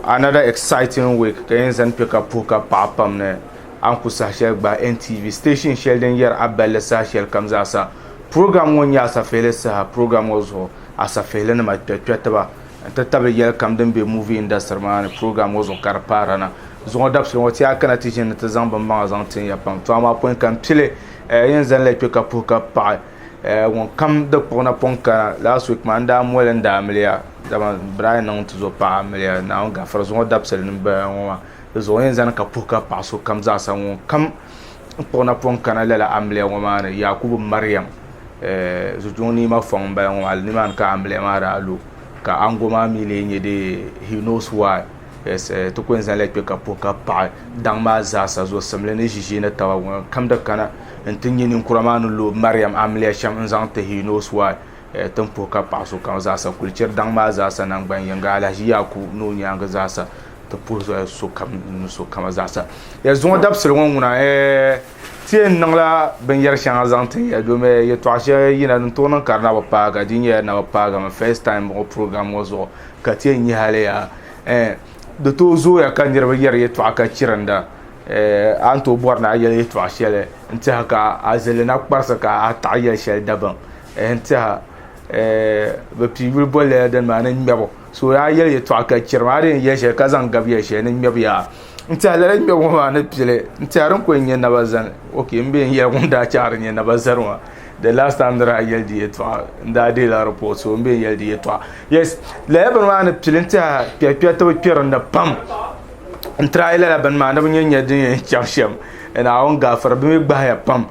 another exciting week. Kayenzen pick up poker papam ne. Anku sashel ba NTV station shell den yer abelle sashel kamzasa. Program won ya Asafihili Saha program wazo Asafihili na matpetba. Tatabe yer kam den be movie industry man program wazo karpara na. Zo dapse wati akana tijin te zamba ma zantin ya pam. To ma point kam pile yenzen le pick up poker pa. Won kam de pona ponka last week man da molen da amlia. Dama Brian non to zo pa amlia na on ga fra zo dapse ne ba won. Zo yenzen ka poker pa so kam za sa won kam pona ponka na la amlia won man Yakubu Maryam zujuni ma fon ba won al ni man ka amlia mara alu ka angoma mi le nyede he knows why yes to ko yenzen le ka poker pa dan ma za sa zo samle ne jiji na tawa won kam da kana entinyi ni kuramanu lo Maryam amlia sham zante he knows why tempo ka paso kan za sa kulcer dan ma za sa nan ban yanga alaji yaku no nyanga za sa to pozo so kam za sa ya zo dapsel won wona tien nangla ben yer shanga zante ya do me ye to ashe yina to nan karna ba pa ga dinye na ba pa ga ma first time o program wazo ka tien yi hale ya do to zo ya kan yer ba yer ye to aka ciranda anto borna ya ye to ashe le nta ka azelena kparsa ka ataya shel daban nta ba pibul bolle den ma nan mebo so ya ye to aka cirmare ye she ka zan gabiye she nan mebo ya nta la mebo ma na pile nta ran ko yin na bazan okay mbe ye gunda char yin na bazarwa the last time that I yelled it to nda de la report so mbe yelled it to yes la ban ma na pile nta pia to piran da pam ntra ila ban ma na bunyen yedin chafshem na on ga far bi gba ya pam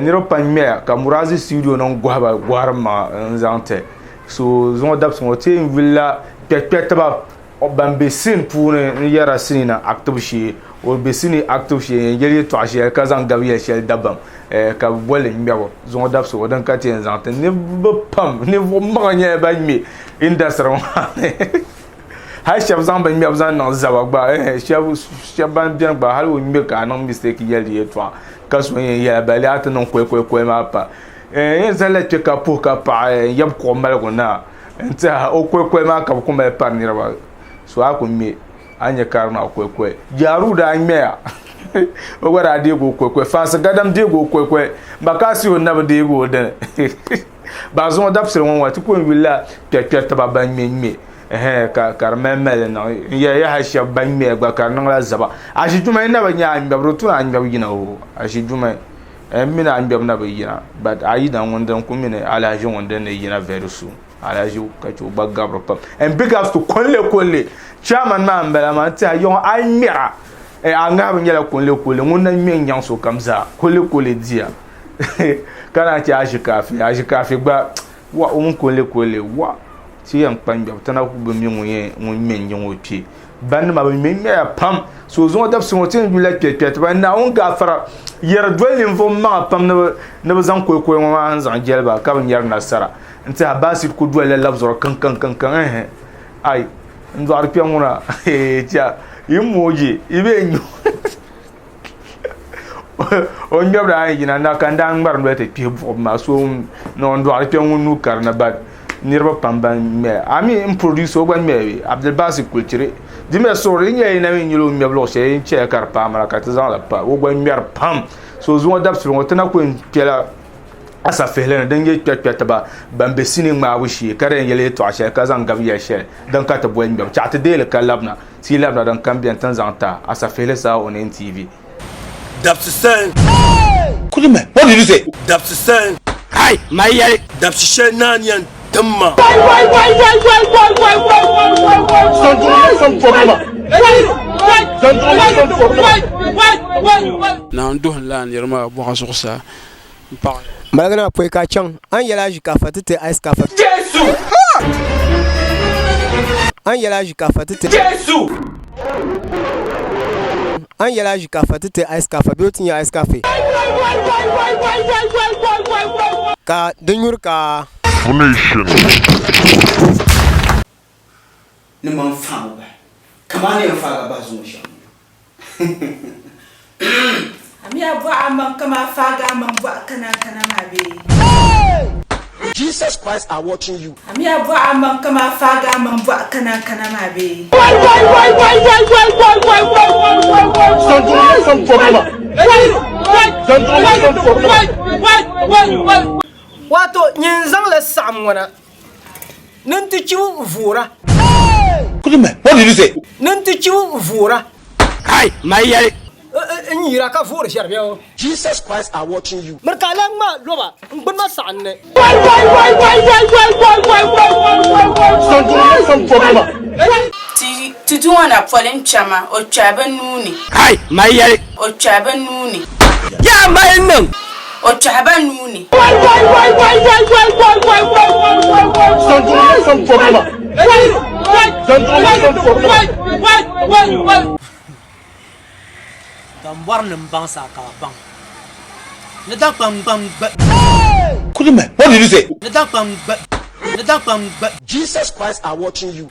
niro panme ka murazi studio non gwarma nzante so zon dab so te villa pekpekba obambesin pour ne yara sinina active shi o besini active shi yeli to ashi ka zan gabiye shel dabam ka bole mbewo zon dab so dan ka te nzante ne pam ne vo maganye ba mi industry hay chef zan ban mi abzan nan zabagba chef ban bien ba halu mi ka non mistake yeli to kaso ya bali ata non kwe ma pa yenza la teka poka pa yab ko malgo na nta o kwe ma ka ko me par ni raba so ako mi anya karna kwe jaru da anya o gwara de go kwe fansa gadam de go kwe bakasi o na ba de go den ba zo dapsel won wati ko willa pekpek ta ba ban mi ka memele na ya ha sha ban me gba ka nan la zaba a shi juma ina ba nya mi ba to na nya yina o a shi juma mi na nya na ba yina but ayi dan wondan ku mi ne ala ji wondan ne yina very soon ala ji ka chu ba gabro pam and big ups to kolle chairman ma mbela ma ta yon amira anga ba nyala kolle mun na mi nyan so kamza kolle dia kana ti a shi kafi gba wa mun kolle wa si yang panja tana ku be mi mun nyon opi ban ma be mi pam so zo dab so tin du la pet ba na on ga fara yer dwelin fo ma pam na zan ko ma han zan jelba ka ban yer na sara nta basit ku dwele labzor kan ai ndo arpi nguna tia imoji ibe nyu on nyabra ai gina na kan dan mbar ndo te pi ma so no ndo arpi ngunu karna ba nirba pamban me ami producer ogban me Abdul Basi culture dime so rinye na mi nyilo me blo she nche kar pa mara ka tazan la pa ogban mer pam so zo dab so tana ko pela Asafihili na dange pekpek ba bambe sini ma wishi kare yele to ashe ka zan gabiya she dan ka ta boyen me cha ta dele ka labna si labna dan kan bien tan zanta Asafihili Saha on NTV Dabsisen Kudume, what did you say? Dabsisen Hi, my yari. Dabsisen nanyan Tamma. Na ndo lan yerma bo kasosa. Malagana poe ka chang an yala ji ka fatete ice ka fa Jesus. an yala ji ka fatete Jesus. an yala ji ka fatete ice ka fa biyotin ya ice cafe ka dunyur ka Nation. Ne man fa ba kama ne fa ba zo sha ami abo amam kama fa ga amam bo kana ma be Jesus Christ are watching you. Ami abua amang kama faga amang bua kana mabe. Wato nyenzang le samwana. Nanti chiwu vura. What did you say? Nanti chiwu vura. Hi, my yari. Nyira ka vura sherbeo. Jesus Christ are watching you. Merkalang ma loba. Ngbenma sanne. Tutu wana polem chama o chaba nuni. Hi, my yari. O chaba nuni. Ya my nung. O chaba nuni. What did you say? Jesus Christ are watching you.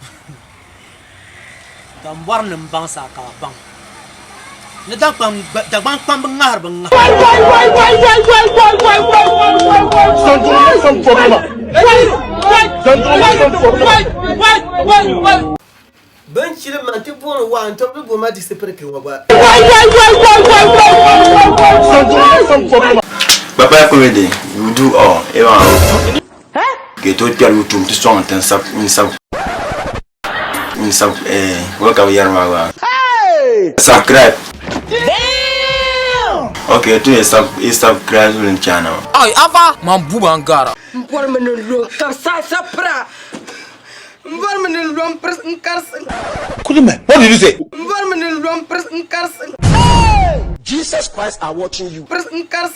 Benchile manti bono wa antobe goma disepere ke wa. Papa comedy, you do all. Get to tell you to strong and welcome here. Subscribe. Okay, to subscribe to the channel. Ay, Ava, Mambu Angara. Mpormenelo kapsa sapra. Mpormenelo pres nkars. What did you say? Mpormenelo pres nkars. Jesus Christ are watching you. Pres nkars.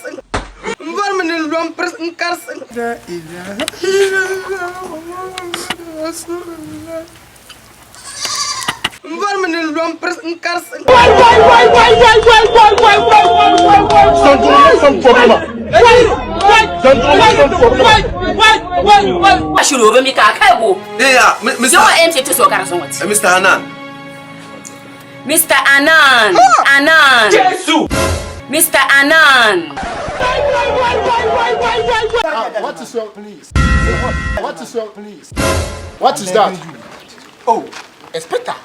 Mpormenelo pres nkars. Mpormenelo pres nkars. Ashuro be mi ka kaibo. Mr. Anan. Mr. Anan. Anan. Jesus. Mr. Anan. What is wrong, please? What is wrong, please? What is that? Oh, a spectre.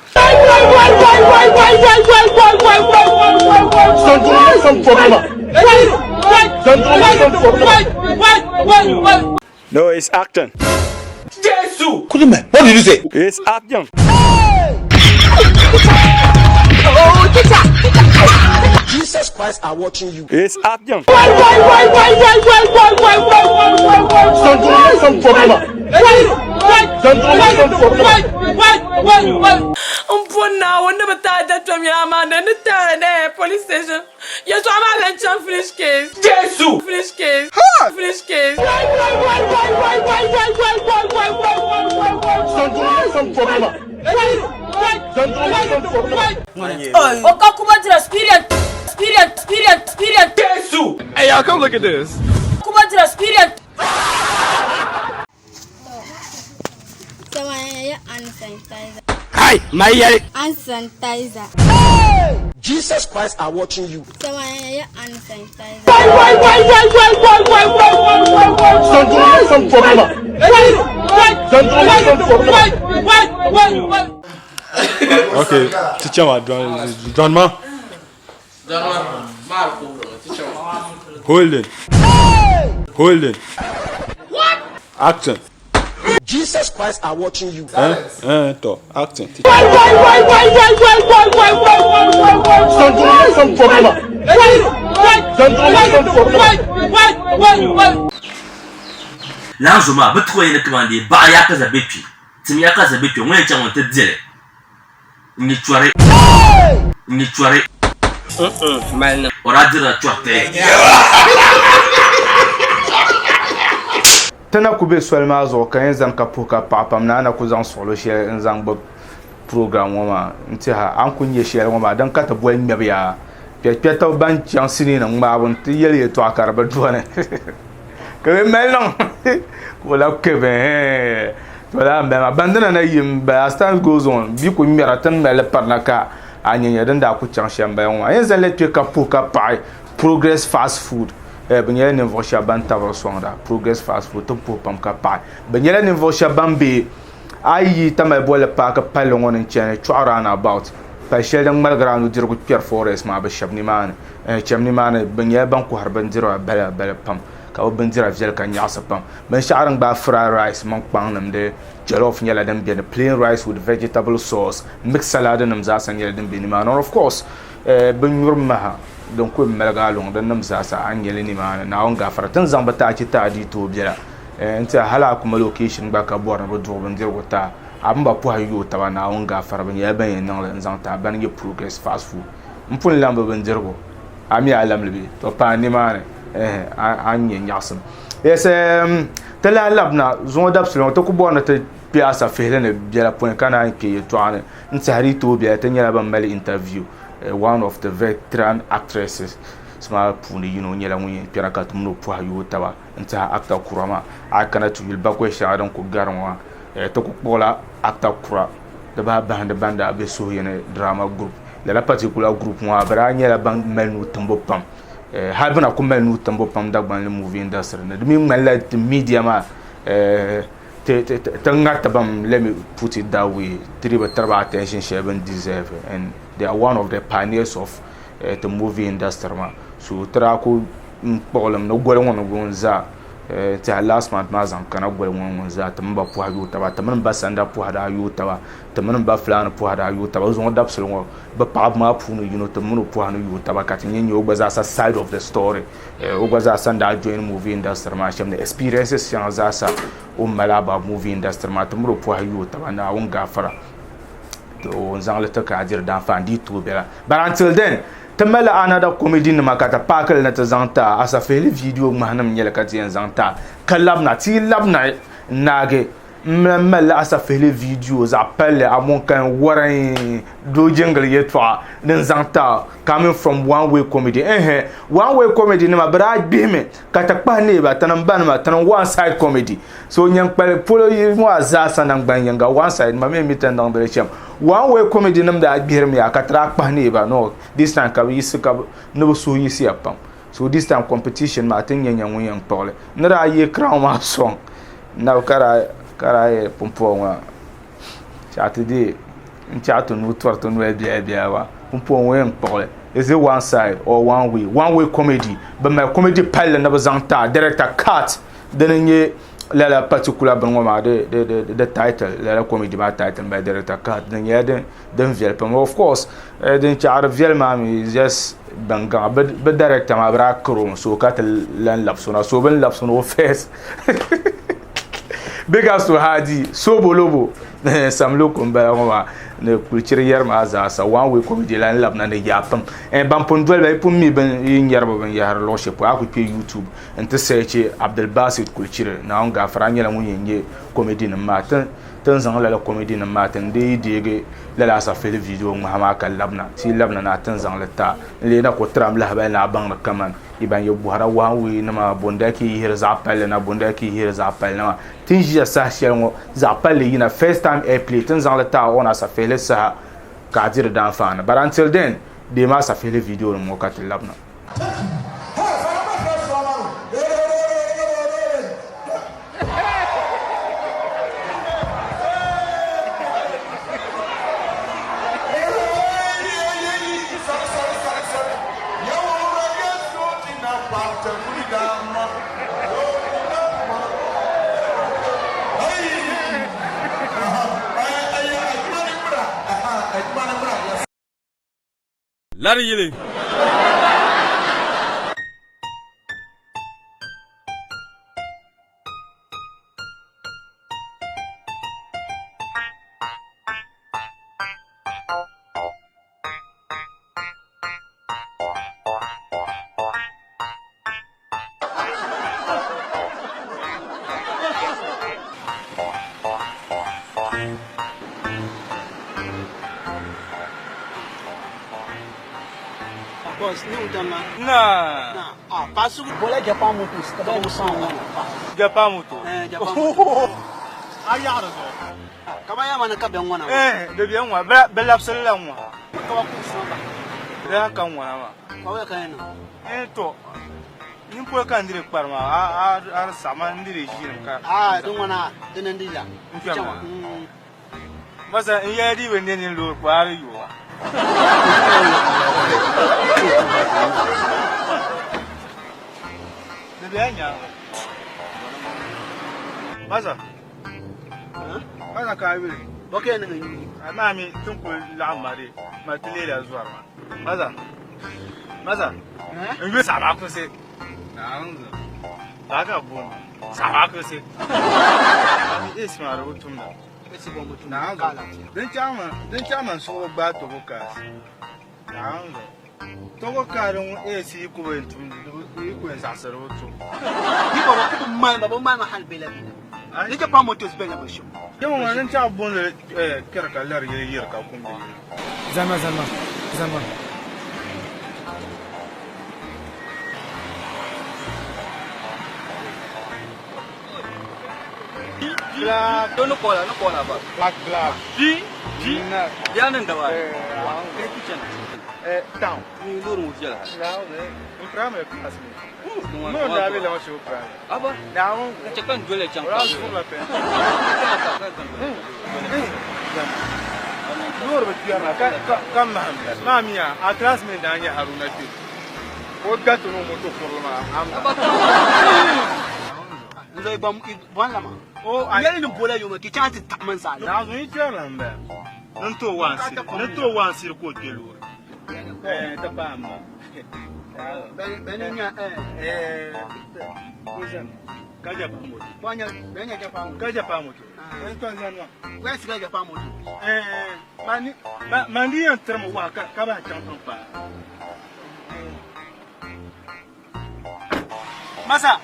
No, it's acting. Jesus. What did you say? It's acting. Jesus Christ are watching you. It's acting. Umpuna wonder batata from your man and the turn police station. You saw my lunch finish case. Jesus. Finish case. Finish case. Oh, Kakuba experience. Jesus. Hey, y'all, come look at this. Kakuba experience. Hi, my yari. Hand sanitizer. Jesus Christ are watching you. Hand sanitizer. Okay, teacher, John. Hold it. What? Action. Jesus Christ are watching you. To acting. Lanzuma betro yene commandé ba ya kaza bepi timi ya kaza bepi ngwe cha wonte dzele ni chware Malna. ora dira chwate tana ku be solma zo kan zan ka puka papam na ku zan solo she in zan ba program wama nti ha an kunye she wama dan ka ta boy mebe ya peta ban chan sini na ngba bon ti yele to akara ba duane ke melon wala ke be wala ba bandana na yimba as time goes on bi ku mera tan mele parnaka anyanya dan da ku chan shamba wama en zan le ka puka pai progress fast food Benyela ninvuɣu shɛba ban tabiri sɔŋda progress fast food tin puhi pam ka paɣi benyela ninvuɣu shɛba ban be ayi tamali boli paaki palli ŋɔ ni chani chɔɣu roundabout pali shɛli din ŋmaligira nudirigu kpɛri forest maa bɛ shɛbi nimaani chɛm nimaani benyela ban kɔhiri bindira baliba pam ka bɛ bindira viɛli ka nyaɣisi pam binshɛɣu din gbaai fried rice mini kpaŋ nimdi jollof nyɛla din beni plain rice with vegetable sauce mixed salad nim zaasa nyɛla din be nimaani and of course binyuri maha din kuli maliga luŋ din nim zaasa a nyɛli nimaani naawun gafara tin zaŋ bɛ taachi taadi tooi biɛla nti hala a kuma location gba ka bɔri ni bɛ duɣi bindirigu taa a bin ba pɔhi yooi taba naawun gafara bɛ nyɛla ban yɛn niŋli n zaŋ taa ban nyɛ progress fast food n pun lam bɛ bindirigu a mi a lamli bi to paa nimaani a nyɛ nyaɣisim yɛsɛ ti lahi labina zuŋo dabsili ŋɔ ti ku bɔri ni ti kpe Asafihili ni biɛla puni ka naan kpe yɛltɔɣa ni n tihiri tooi biɛla ti nyɛla ban mali interview one of the veteran actresses sma puuni yino nyɛla ŋun yɛn kpɛra ka ti mini o pɔhi yooi taba n tihi actor kura maa a kana ti yuli bakɔi shɛŋa din ku gari ŋɔ ti ku kpuɣila actor kura di baa bahindi banda be suhuyini drama group lala particular group ŋɔ bari a nyɛla ban mali nuu timbu pam hali bina ku mali nuu timbu pam Dagbani movie industry ni di mi ŋmanila ti media maa ti ŋariti bam let me put it that way ti di bi tiriba attention shɛli bin deserve and they are one of the pioneers of the movie industry ma so tira ku kpuɣilim ni goli ŋɔ ni ŋun za tihi last month maa zaŋ kana goli ŋɔ ŋun za ti mini ba pɔhi yooi taba ti mini ba sanda pɔhida yooi taba ti mini ba fulani pɔhida yooi taba zuŋɔ dabsili ŋɔ bɛ paɣaba maa puuni yino ti mini o pɔhi ni yooi taba ka ti nyɛ o gba zaasa side of the story o gba zaasa ndaa join movie industry maa shɛm ni experiences shɛŋa zaasa o mali about movie industry maa ti mini o pɔhi yooi taba naawun gafara o zaŋli ti ka diri danfaan di tooi biɛla but until then ti mali another comedy nima ka ti paakili ni ti zaŋ taa Asafihili video ŋmahinim nyɛli ka ti yɛn zaŋ taa ka labina ti labina naagi mali Asafihili video zaɣ palli amonkan warin doo jingili yɛltɔɣa din zaŋ taa coming from one way comedy one way comedy nima bari a gbihimi ka ti kpahi neeba ti nim ba nima ti nim one side comedy so nyɛnkpali polo ŋɔ a zaasa nangban yinga one side ma mi ti niŋ bili shɛm one way comedy nim da a gbihirimi ya ka ti daa kpahi neeba no this time ka bi yisi ka ni bi suhi yisiya pam so this time competition ma ti nyɛ ŋun yɛn kpuɣili ni daa yi crown maa sɔŋ na kara ye pumpo ŋɔ chati de n chati nu tɔrti nu biya wa pumpo ŋɔ yɛn kpuɣili is it one side or one way comedy bɛ mali comedy palli ni bi zaŋ taa director cut dini nyɛ lala particular bin ŋɔ maa the title lala comedy maa title by director cut din nyɛla din viɛli pam of course din chahiri viɛli maa mi just ban gaŋa bɛ director maa bira karo so ka ti lan labisona so bin labisona o first big as to hadi so bolobo sam loko mbala ŋɔ ne kulchiri yɛri maa zaasa one way comedy lan labina ni yaa pam ban pun doli ba pun mi bin yɛriba bin yahari lɔɣu shɛli a ku kpe YouTube n ti searchi Abdulbasit kulchiri naawun gafara nyɛla ŋun yɛn nyɛ comedy nim maa tin zaŋ lala comedy nim maa tin deegi lala Asafihili video ŋmahi maa ka labina ti labina na tin zaŋ li taa n leena ku tiram lahabali na a baŋni kaman iban ye buhara one way nima bunda ki yihiri zaɣ palli na bunda ki yihiri zaɣ palli nima tin ʒiya saha shɛli ŋɔ zaɣ palli yina first time airplay tin zaŋ li taa on Asafihili saha ka a diri danfaani but until then deemi Asafihili video nim ŋɔ ka ti labina Larry yili. Boss, ni utama. Nah. Ah, pasu boleh Japan mutus. Kada usang. Japan mutu. Japan mutu. Ayah ada. Kabaya mana ka bengwana. De bien wa bela sala wa. Kawa ku samba. Da kan wa ma. Kawa ka ina. To. Nin po kan dire parma a sama ndire jin ka. Ah, don wana dinan dila. Masa in ya di wende ne lo kwari yo. Da bianya. Masa. Masa ka bi. Boke ne ni. Ana mi tun ko la mare ma tile da zuwa ma. Masa. In bi sama ku se. Na'am. Aka bon. Sama ku se. Ani isma rutum da. Na'am. Dan chama so gba to ka. Na'am. To ka ron si ku ben tun ku en sa sero to. Ni ba ma hal bela. Ni ka pa motos bela ba sho. Yau ma nan ta bon kar ka lar yir ka kun bi. Zama. Black, Don't call about. black. G. Ya nan da ba. Kai kitchen. Down. Ni lorun wuce la. Now, in primary class. No, da bi la ma shi ka. Aba. Now, Ce kan dole can. ras pour la peine. Nur bi yana kan Muhammad. Mamiya, a classmate da anya Haruna ti. Ko gato no moto corona am. Nzai bam wala ma. Oh, Yali ni bola yo ma ki chance takman sa. na zo yi tela mbe. Nan to wansi ko kelo. Ta ba ma. Benenya Kaja pa moto. benya Japan. Kaja pa moto. To zanwa. Where is Japan mo? Mani yan termo wa ka ba tan pa. Masa.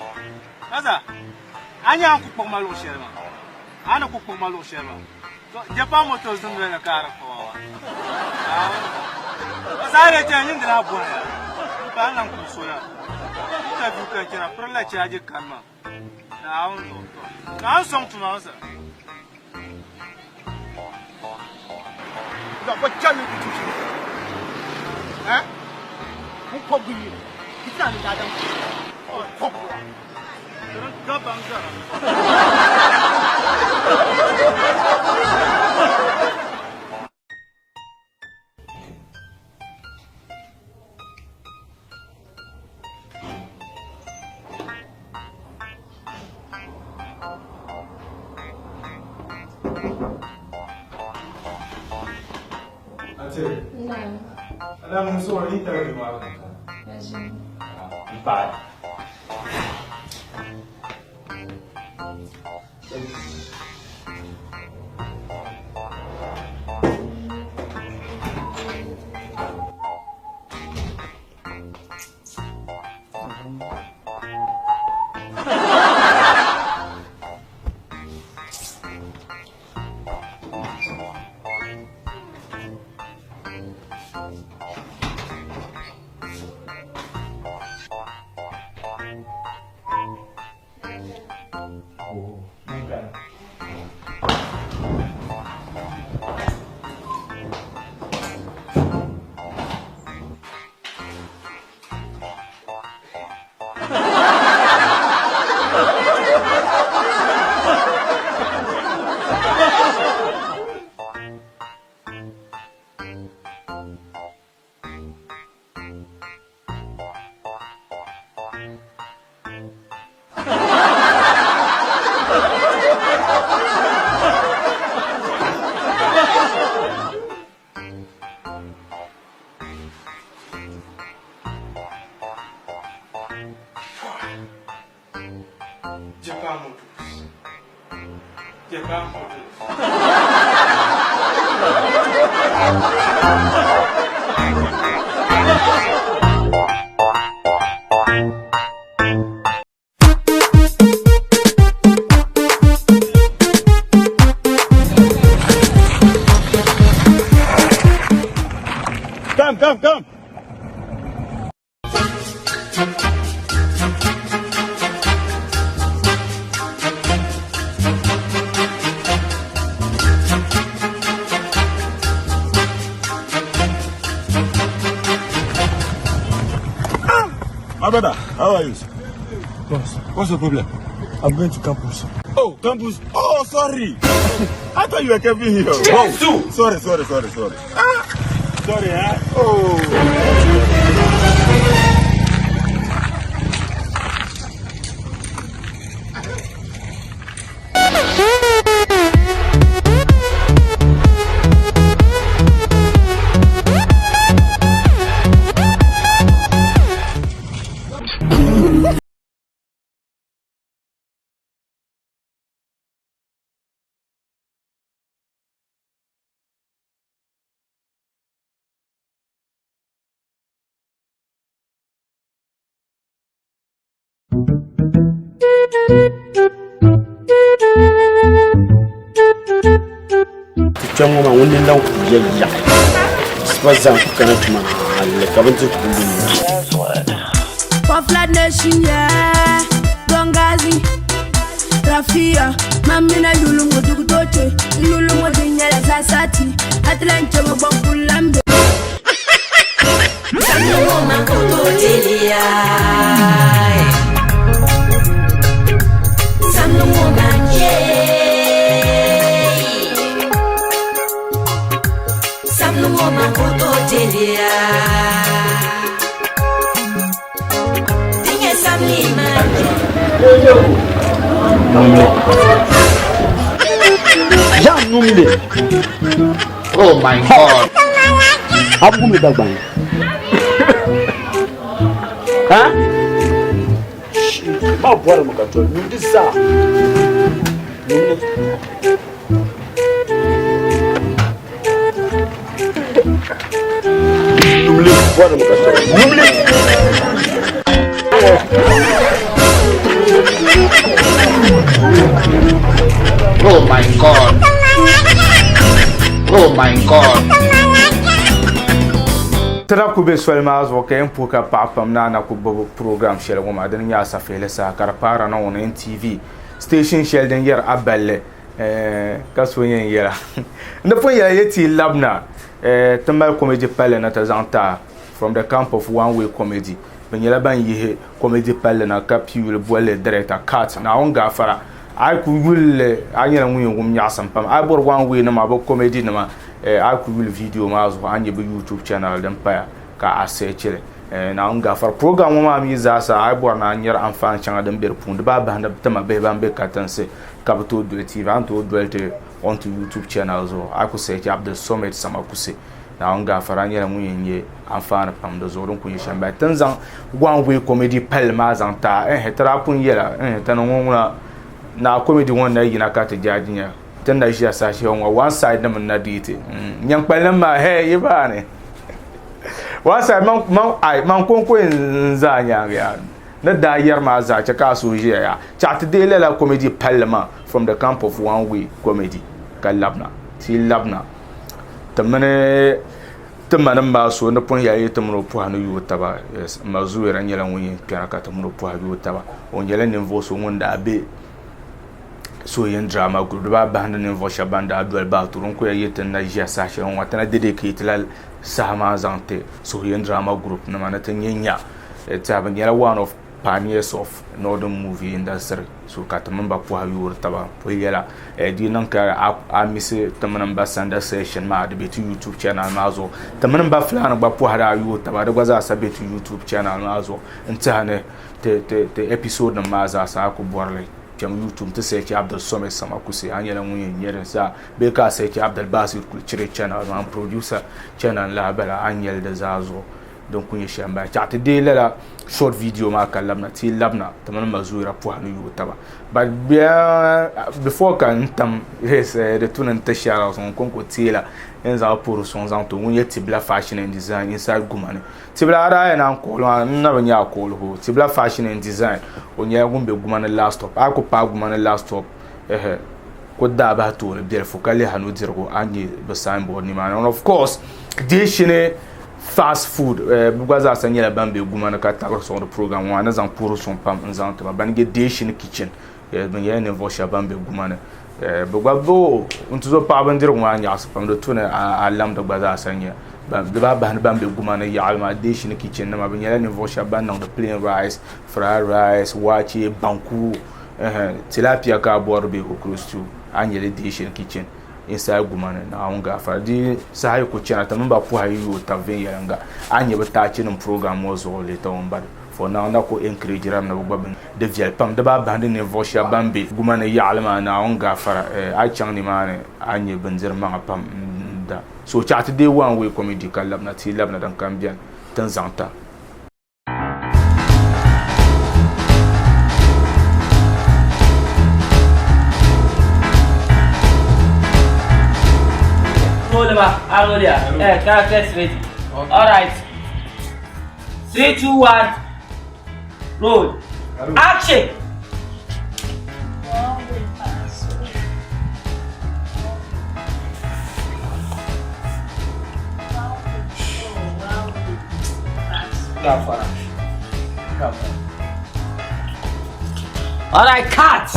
Anya ku pok malo sherma. Ana ku pok malo sherma. So Japan moto zun na kara ko wa. Sare ta yin da bo ya. Ba nan ku so ya. Ta du ka kira prala chaje kanma. Na song tu ma sa. Da ko chami ku tutu. Ku ko gumi. Kita ni da dan. Ko ko. Ka bangsa. Ada musuh ni terlalu mahal. Empat. Come. brother, how are you? Boss, What's the problem? I'm going to campus. Oh, campus. Oh, sorry. I thought you were coming here. Oh, sorry. Ah, sorry, huh? Oh. Jango ma wani lan ku yayya spazan ku kana tuma alle kaban tu for flat nation yeah gongazi rafia mamina lulu modu doche lulu modu nyala sasati atlanche mo bonkulambe sango makoto delia sango manje Oh my God. Aku mi Dagbani. Huh? Ma bora mo kanto. Nudisa. Numle bora mo kanto. Numle. Oh my God. Oh my God. Tara ku be swelma zo ke empuka papam na ku bobo program shele ngoma den ya Asafihili sa karpara na on NTV station shele den yer aballe kaso yen yera nda fo ya yeti labna tamal comedy pale na tazanta from the camp of one way comedy ben yela ban yihe comedy pale na kapiul boile director cat na on gafara ay ku wulle anyela ngum nyasam pam ay bor one way na ma bo comedy na ma I could will video mazo anye be YouTube channel dem pa ka asechele na on gafar program ma mi zasa ay bor na nyer enfant changa dem ber pund ba ba tama be ban be katanse kabto do TV anto dolte on to YouTube channel zo I could say Abdul Summit sama kuse na on gafar anye mu yenye enfant pam do zo don ku yishamba tanzan one way comedy pel ma zanta hetara pun yela tanongona na comedy one na yina ka ta jajinya tanda shi asashi on one side nam na dite nyang palan ma he yibane one side man konko nza nyang ya na da yar ma za cha ka so je ya cha te de la comedy parlement from the camp of one way comedy kalabna ti labna tamane ma so na pon ya yitamro po hanu yu taba yes mazuera nyela woni piara ka tamro po yu taba on yela nimvo so wonda be so yen drama group ba band ne vosha banda adwal ba turun ko yeten na jia sashe on watana dedicate la Saha zante so yen drama group na manata nyenya ta ban yara one of pioneers of northern movie industry so kataman ba po hawi taba po yela di nan ka a mise tamanan ba sanda session ma da betu YouTube channel ma zo tamanan ba fulana ba po hada hawi taba da gwaza sa betu YouTube channel ma zo intane te episode na ma za sa ku borle YouTube to say Abdul Summit sama kusi anyela munye nyere sa be ka say Abdul Basir ku chire channel man producer channel la bala anyel da zazo don kunye shamba chat de la short video ma kallamna ti labna taman mazura po hanu yutaba but before kan tam yes de tunan tashara son konko tila enza pour son zanto munye tibla fashion and design inside gumane tibla ara na nkolo na banya akolo ho tibla fashion and design onye gumbe gumane last stop ako pa gumane last stop ko da ba to le der fokale hanu dirgo anye be signboard ni man of course dishine fast food bugwaza asanyela bambe gumane ka ta so the program wana zan pour son pam nzanto ba bange dishine kitchen ben ya ne vo shaban be gumane be gbabo untuzo pa ban dir ngwa nya asapam do tuna alam da gbaza asanya ba ban be gumane ya alma dish ni kitchen na ma ben ya ne vo shaban na plain rice fried rice wachi banku tilapia ka borbe okrostu anyele dish ni kitchen inside gumane na onga fardi sai ko chana tanumba pu hayu taven yanga anye bata chin program wozo le tawon for now na ko encourage ram na gbabin de vial pam de ba bande ne vosha bambe gumane yalma na onga fara a chang ni mane anye banzir ma pam da so chat de one way comedy kalab na ti lab na dan kambian tan zanta Characters ready. Alright. 3, 2, 1. Roll. Action. Alright, cut.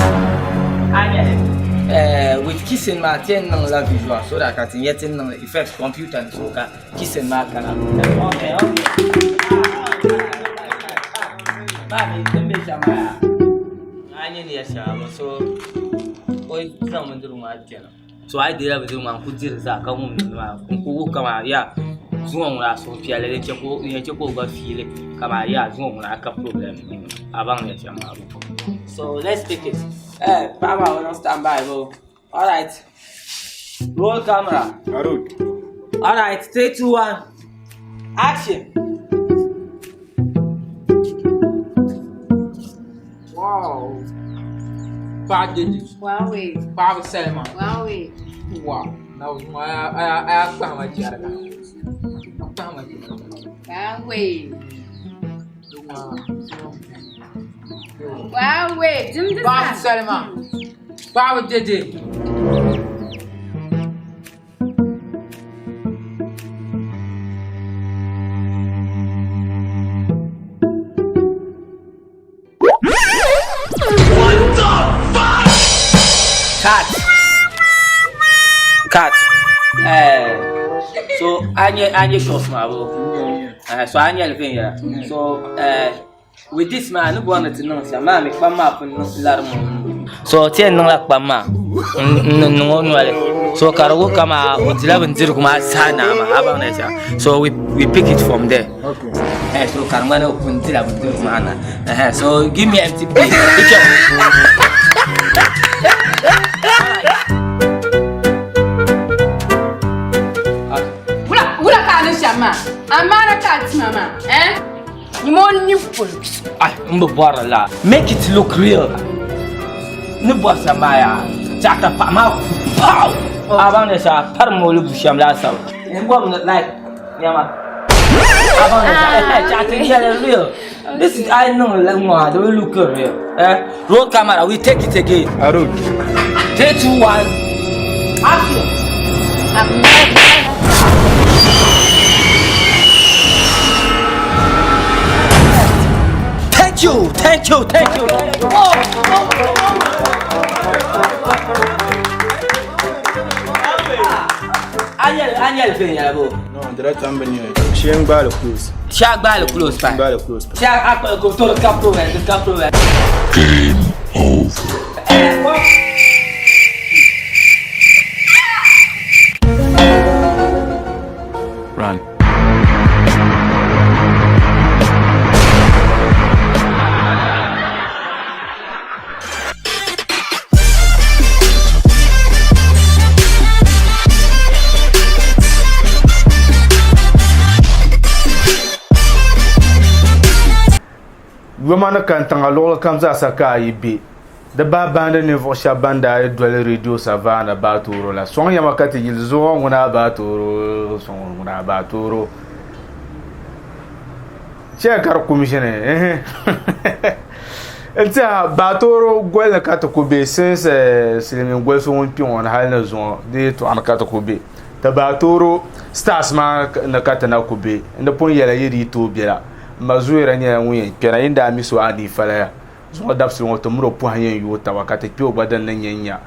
With kissing my 10 la visual so that I can get in the effect computer and so kissing my can okay. So I did everything man could do that come who come yeah zoom la so fiale le cheko ye cheko ga file kama ya zoom la ka problem avant le chama. So let's take it. Papa, we don't stand by, bro. All right. Roll camera. All right. 3, 2, 1. Action. Wow. Bad digits. Wow, wait. Bad Selma. Wow, wait. Wow. That was my. I found my jar. Wow, wait. Wow, wait. Bad Selma. Bad digit. Cut. So Anya shows my bro. So Anya living here. So with this man, no one to know. So man, make my map and no. So 10 no like Bama. No. So Karago kama utila nziru kuma sana ma aba nesa. So we pick it from there. Okay. So Karmana untila nziru kuma. So give me MTP. Amara cat mama, you want new folks. Make it look real. No boss Amaya. Jacka Pama. Pow! Abanesa, Parmolu Busham Lassa. And what like Yama. Abanesa, real. This is I know Lamar, they will look real. Roll camera, we take it again. 3, 2, 1. Action. Thank you. Anya fenya bo. No, direct ambeni. Sheng balo close. Shag balo close pa. Balo close. Shag akko ko to capro. Game over. Run. Woman kan tanga lol kam za saka yibe de ba bande ne vosha banda e dole radio savana baturo la son ya makati yilzo nguna baturo che kar commissioner Enta baturo gwel ka to kube since silimin gwel so won pion hal na zo de to an ka to kube ta baturo stars ma na ka ta na kube inda pon yela yiri to biela mazuira nya wi pera inda mi so adi fala so da so to muro po han yu ta wakati pe obadan nan yenya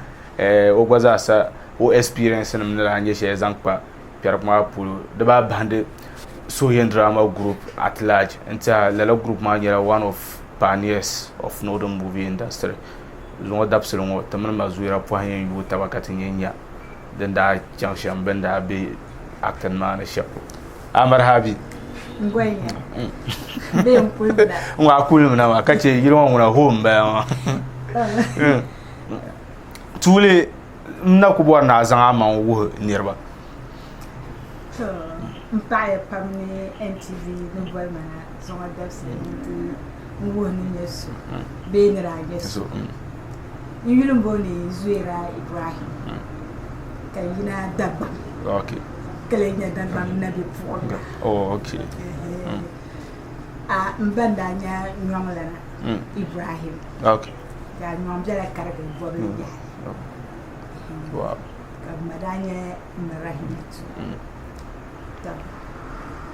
ogbaza sa o experience nam na hanye she zankpa pierma pulu de ba bande Soyan drama group at large enta lala group ma yera one of pioneers of northern movie industry zo da so ngo tamna mazuira po han yu ta wakati yenya den da junction benda be actor man shapo amar habi ngwenya be mpulda ngwa kulum na wakache yiro nguna home ba tule na kubwa na zanga man wo nirba mpaye pamne NTV no volma so adapse wo ni yesu be nira yesu yulum boni zuira Ibrahim kayina dabba okay kalenya dabba nabi fuga oh okay mbandanya nyongolana Ibrahim okay ya nyomjala karbe bobe ya wow kamadanya marahimatu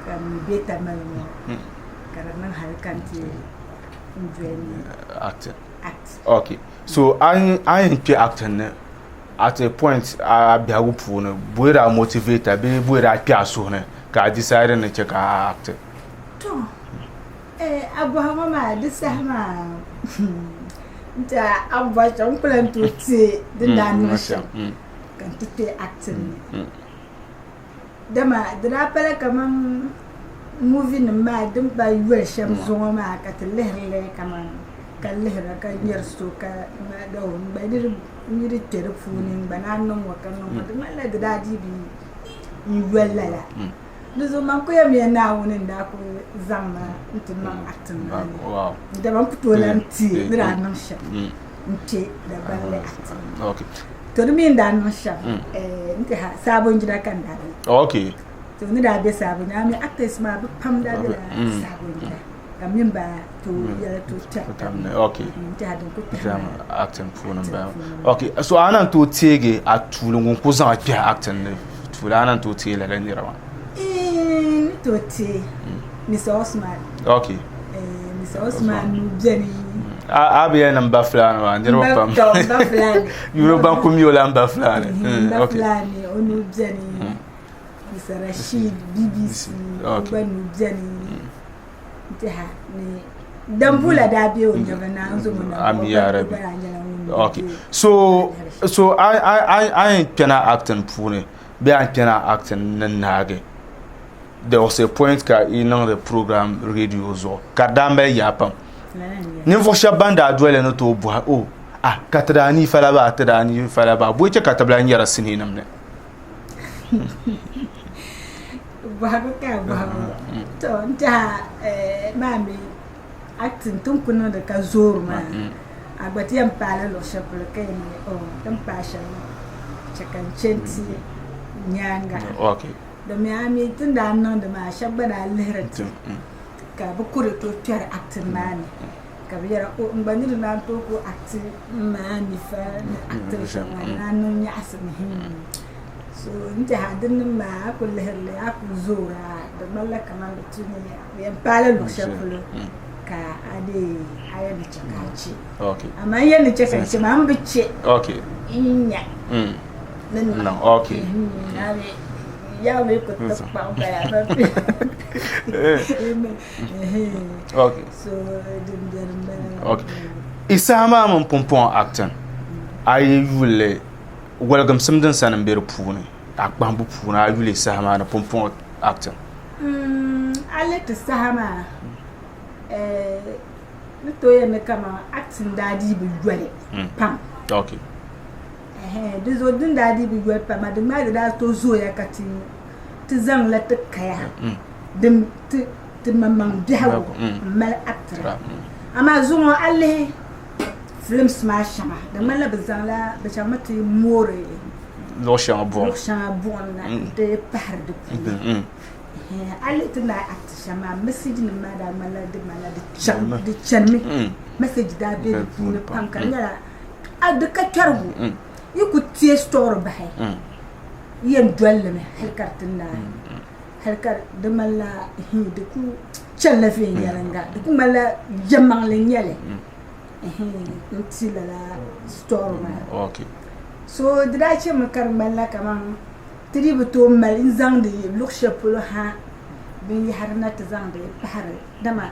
kam beta malmo karana halkanti njweni act okay so I pe acting at a point abia wupu no boira motivator be boira pia so ne ka decide na check act to abuhama ma disama nta abwa champlan to ti the danation kan tite acting dama dra pala kaman movie ma dum ba yelsham zonga ma ka telehre kaman kalehra ka yerso ka ma do ba ni telefone banano wakano ma la dadi bi yella la nuzo man ko yam yana wonin da ko zamma ntima acting wow da ban fito lanti dra nan sha nte da balle acting okay to min da nan sha nte ha sabon gida kan da okay to ni da be sabon ya mi actors ma bi pam da sabon gida kamin ba to ya to tam okay nte ha ko tam acting for number okay so anan to tege atulun ko zan apia acting ne tulana to tele la ni rawa to te Mr. Osman okay Mr. Osman Jenny abiya number fulani wa ndiro pam yuro ban ko mi ola number fulani okay fulani onu Jenny Mr. Rashid BBC onu Jenny nteha ni dambula da biyo njabana nzo mona amiyara okay so I cannot acting pune be I cannot acting nanage there was a point ka in the program radio zo kadambe yapam ni fo shabanda adwele no to bu o katrani fala ba bo che katabla nyara sininam ne ba to nta mami acting tun kuno da ka zoro ma agbati am pala lo shaplo kai ni tam passion chakan chenti nyanga okay da mi tun da nan da ma shabba da lehrat ka bu kure to tiyar acting mani ka bi yara o mbani da to ko acting mani fa acting na nun ya asmi so nta hadin ma ko leherle aku zora da mallaka man da tuni yan pala lo shaplo ka ade ayan chakachi okay amma yan chakachi ma an bice okay inya no okay ya me ko ta pa ba ya ba okay so din okay isama mun pompon acting ay yule welcome simdan sanan ber puni akbambu puna yule sama na pompon acting ale to sama to ye kama acting dadi bi gwale pam okay dizo din dadi bi gwale pam da ma da to zo ya kati ti zan la ta kaya dim ti mamman bihawo mal actor amma zuwa alle film smash ma da mala bazan la ba chamati more lo shanga bon na de par de alle tana actor shama message ni ma da mala de chanmi message da be ni panka ngala adka karbu yiku tie store ba hay yen dolle me helkartinda helkar de mala de ku challa fe yaranga de ku mala jamang le nyale until la store Okay. So did I check my carmela come tribu to mal in zang de look shapul ha be harnat zang de har dama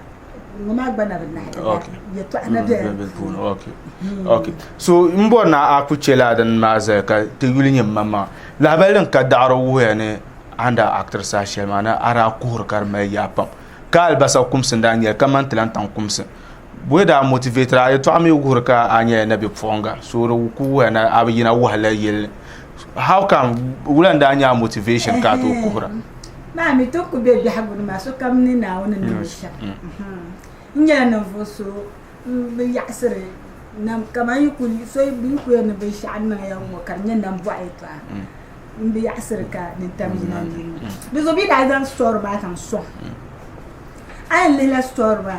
ngoma bana bana okay ya to another okay okay so mbona akuchela dan maza ka te yulinyam mama la balin ka daro wene anda actor sa shemana ara kur karma yapam kal basa kumsin daniel kaman tilantan kumsin boda motivator ay to ami gur ka anya na bi fonga so ku wena abiyina wala yel how come wulan danya motivation ka to kubra na mi to ku be bi hagu ma so kam ni na wona ni sha nyala na voso be yasere nam kama yuku so bi ku na be sha na ya mo karnya nam bo aita be yasere ka ni tamina ni do zo bi da zan store ba kan so ay le la store ba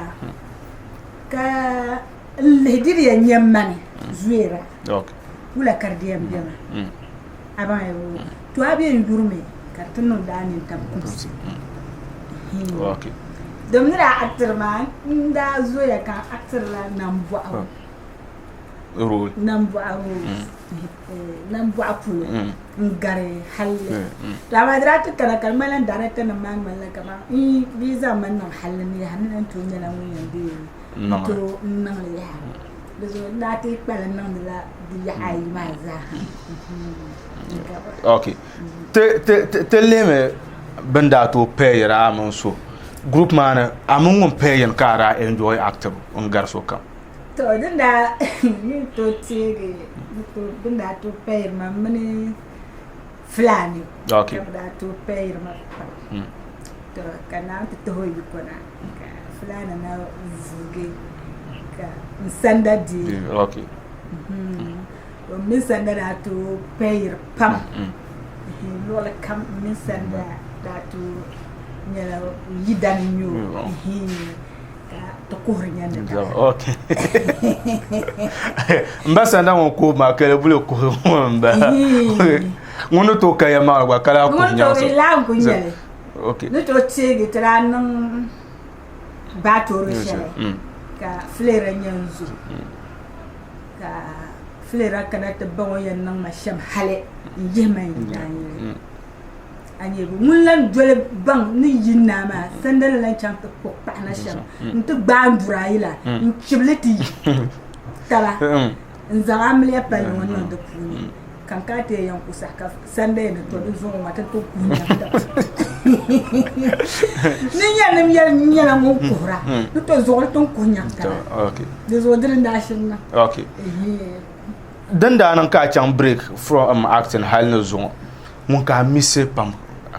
ka le diri ya nyamani zuera okay wala kardiyam biama aba yo to abi ngurme kartino dani tam kumsi okay domira actor man nda zoya ka actor la nambo role nambo nambo apulo ngare halle la madrat kana kalmalan darata na man malaka ma i visa man na halle ni hanan to nyala mun yandi to nan ya bezo nati pala nan la di hay maza okay te leme banda to pay ra amon so group man amon pay en kara enjoy actor on garso kam to dinda ni to tiri to dinda to pay ma mani flani okay dinda to pay ma to kana to hoyi kona flana na vuge ka sanda di okay min sanda da to pay pam lola kam min sanda da to nyala yidani nyu to ko nyanda okay mbasa nda ko ma kele bule ko mba ngono to kaya ma wa kala ko nyaso ngono la ko nyale okay no to tsege tranan bato roshele ka flera nyanzu ka flera kana ta bawo yan nan masham hale yemen dani anye bu mulan dole bang ni yinna ma sandala lan cham to ko pa na sham ntu bandura ila nchibleti tala nzagamle pa non de puni kan ka te yan kusaka sandale to do zo mata to kunya ninya nem yel nyala mo kura to zo to kunya ta okay de zo dire ndashin na okay danda nan ka chan break from acting hal no zo mun ka mise pam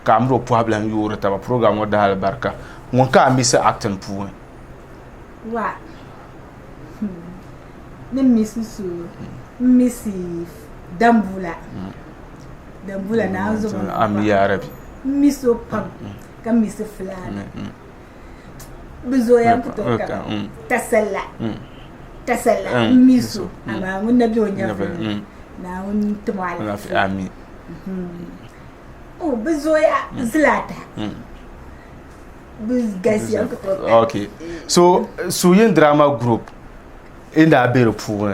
ka amro problem yoro ta program o dal barka mun ka mise acting pu wa ne misi dambula na zo am ya rabi miso pam ka misi fulani bizo ya kutoka tasalla miso ama mun nabi onya na un tumala ami oh bizo ya zlata biz gasi ya kutoka okay so yin drama group in da bere pu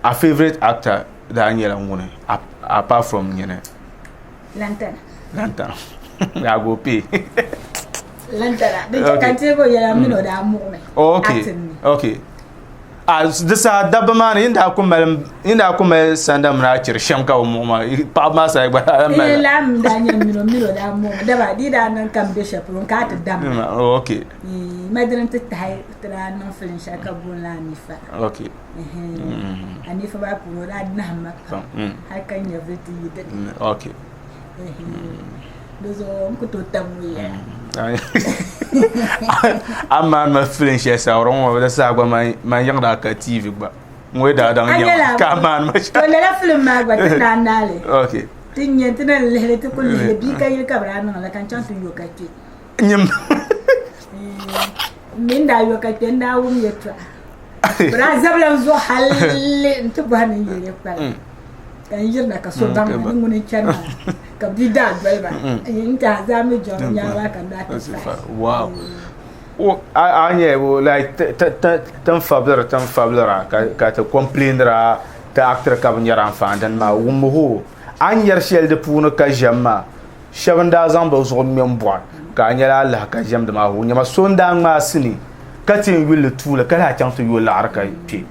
a favorite actor da anyela ngune apart from nyene lantana ya go pay lantana de kantego ya mino da mu okay okay as disa dabman inda kuma sanda mra cir shamka mu ma pa ma sai ba lam da mino da mu da ba di da nan kam bishop on ka ta dam okay madran ta tai tra nan filin shaka bon la nifa okay anifa ba ko da na makka har kan ya viti da okay dozo ko to tamu ya amma ma filin shi sa ron wa da sa gwa man yang da ka TV ba ngwe da dan yang ka man ma to le la film ma gwa ta nale okay tinye tina le te ko le bi ka yir ka bra na la kan chan tu yo ka ti nyim min da yo ka ti nda wu yetra bra zabla zo halle ntu ba ni yire pa kan yir na ka so dan ni ngune chana ka bi da ba yin ta za mi jo nya ba kan da ta wow anye like tan fabler ka ta complainera ta actor ka ban yaran fa dan ma wumu ho an yar shel de puna ka jamma shabanda zan ba zo men bo ka nyala Allah ka jam da ma hu nyama sonda ma sini ka tin wil tula kala chan to yo lar ka pe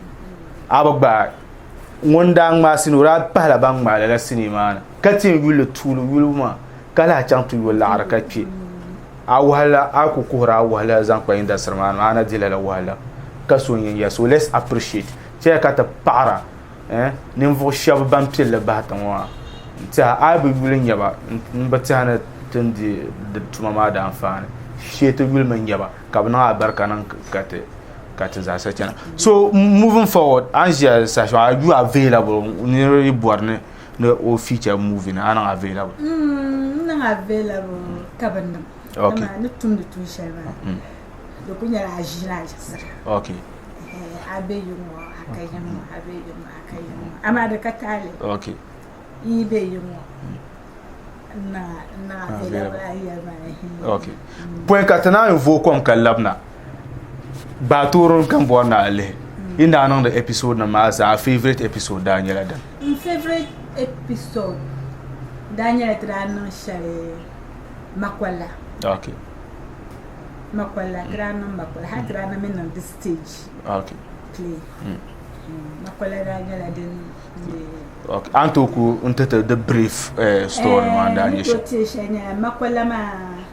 abagba wonda ma sini ra pala bang ma la sini ma ka tin wil tula wiluma kala chan to yo lar ka pe awala aku kuhra wala zan kwa inda sarman ana dilala wala kaso yin so let's appreciate che ka ta para nimvo shab bam pille batan wa ta abu wilin yaba mbatana tindi de tumama da amfani shete wilman yaba kabna barka nan kate za sa chana. So moving forward anja sa you available ni borne no feature movie na ana available kabandam. Okay. Ama nutum de tu shaba. Do kunya la ajira jasara. Okay. Abe yumo akayamo abe yumo akayamo. Ama de katale. Okay. Ibe yumo. Na available ayama. Okay. Point katana invo kom kalabna. Baturun kan bona ale. Inda nan da episode na ma sa favorite episode Daniel dan. Favorite episode Daniel Trano share Makwala. Okay. Makwala grana makwala ha grana men on the stage. Okay. Play. Makwala Daniel den. Okay. Antoku untete the brief story man Daniel. Shanya makwala ma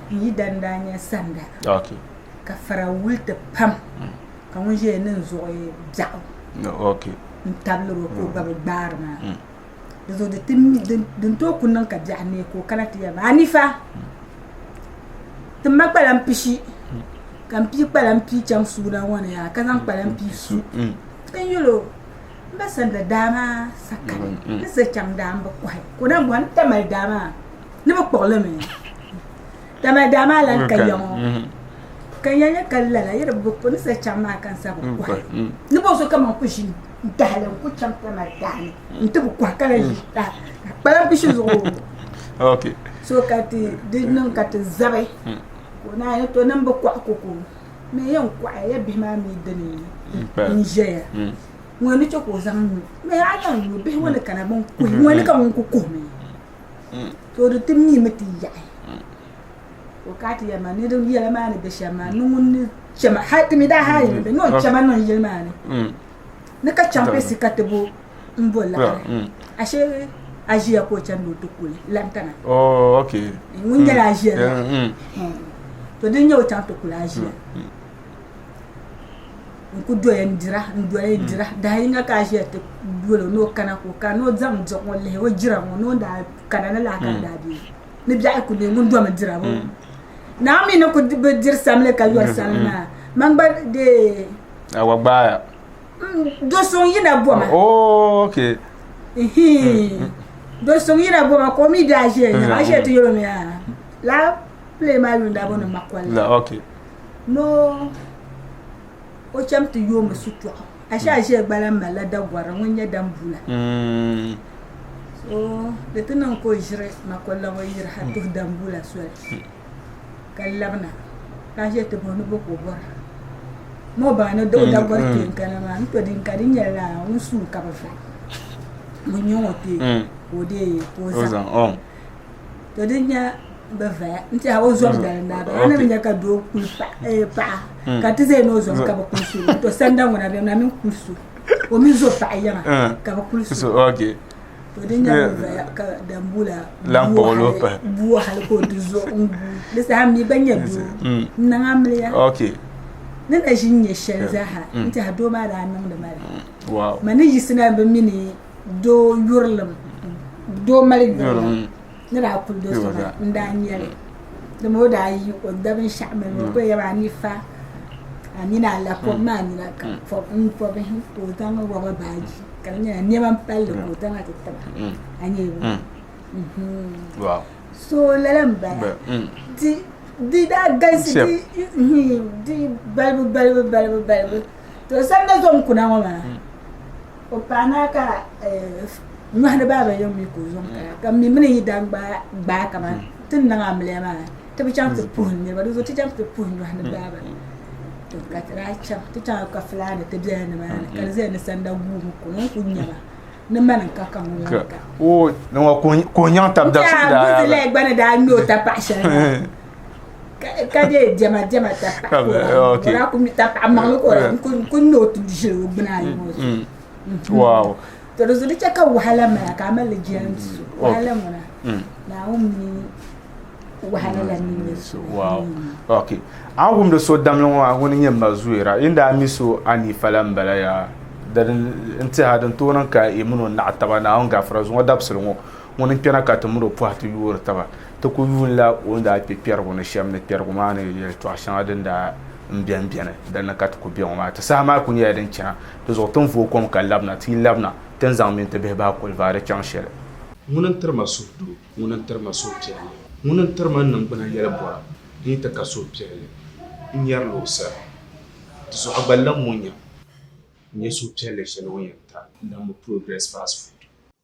yidan Daniel sanda. Okay. Ka fara wulte pam. Ka wonje nen zo e jaw. Okay. Tablo ko ba barma. Zo de tim den to kunan ka jani ko kanati ya anifa. Tuma kpalam pishi kan pi kpalam pi cham suda wana ya kan kpalam pi su kan yolo mbasan da dama sakale nse cham dam ba kwai ko na bon tamal dama ne ba kpole me tamal dama lan kayon kan yanya kallala yara bu ko nse cham ma kan sa ba kwai ne bo so kama pishi dalan ko cham tamal dani nte bu kwa kala yi ta kpalam pishi zo okay. So kati dinnon kati zabai ko na to nan ba kwa koko me yan kwa ya bi ma mi dani nje woni to ko zan me ana yo be woni kana bon ko woni kan ko ko me to do timmi mati ya ko kati ya ma ne do yela ma ne be shama nun ni chama ha mi da ha yi be no chama non yela ma ne ne ka champe sikate bo mbola ashe Agia ko chando tukule lantana. Oh, okay. Munja la agia. To dinyo tanto kula agia. Nku do endira, ndo endira. Da hinga ka agia te dulo no kana ko ka no zam zo le wo jira mo no da kana na la ka da bi. Ni bia ku ne ngun do ma jira bo. Na mi no ko be dir samle ka yor salma. Mangba de awagba. Do son yina bo ma. Oh, okay. Do songira boma komi daje na aje to yoro me la play ma lunda bona makwala la okay no o cham to yo me sutu asha aje gbala mala da gwara wonya dambula so de tunan ko jire makwala wa yira hatu dambula so kallabna ka je to bono boko bora mo ba no do da gorti kana ma to din kadinya la unsu ka ba fa munyote ode poza to dinya bava nti hawo zom da na ba na minya ka do kulpa pa ka tize no zom ka ba kulsu to sanda ngona be na min kulsu o mi zo pa yana ka ba kulsu okay to dinya bava ka dambula lampolo pa buwa hal ko dizo le sa mi banya do na ngamle okay nana jinye shenza ha nti ha do ma da nan da mare wow mani yisina be mini do yurlam do mali ne da kul do so ndanyele de mo da yi o da bin shame mo ko ya bani fa ani na la ko ma ni la ka fo po be ko ta no wa baji kan ne man palle ko ta na ta ani wow so lelam ba di da guys di balbu to sanda zon kuna mama o panaka mahna baba yom mi ko zon ka kam mi mini dan ba kama tin na ngamle ma to bi chance pour ni ba do ti chance pour ni mahna baba to ka tra cham ti ta ka fulani te biya ne ma ka zai ne sanda gu ko non kunya ba ne man ka kan ka o no ko nyang tab da su da ya le gba ne da no ta pa sha ka je jama ta pa ko ra ku mi ta pa ma ko ku no tu je gbna yi mo wow to do zuri ka wahala ma ka ma le jiansu wahala mo na ummi wahala la ni wow okay awum do so damlo wa woni nyamba zuira inda miso ani falam bala ya dan inta hadan tonan ka imuno na taba na on gafra zo dabsulu woni pena ka tumuro poatu yur taba to ko yula wonda pe pierre woni shamne pierre ko mane ye to ashan da mbian dan na kat ko bion ma ta sama ku nya den cha to zo ton fo kom ka labna ti labna tan zamin te be ba ko vare chan shere munan tarma sudu munan tarma sopje munan tarma nan bana yara bora ni ta kaso pele in yar lo sa to so aballan munya ni so pele shelo yanta na mo progress fast food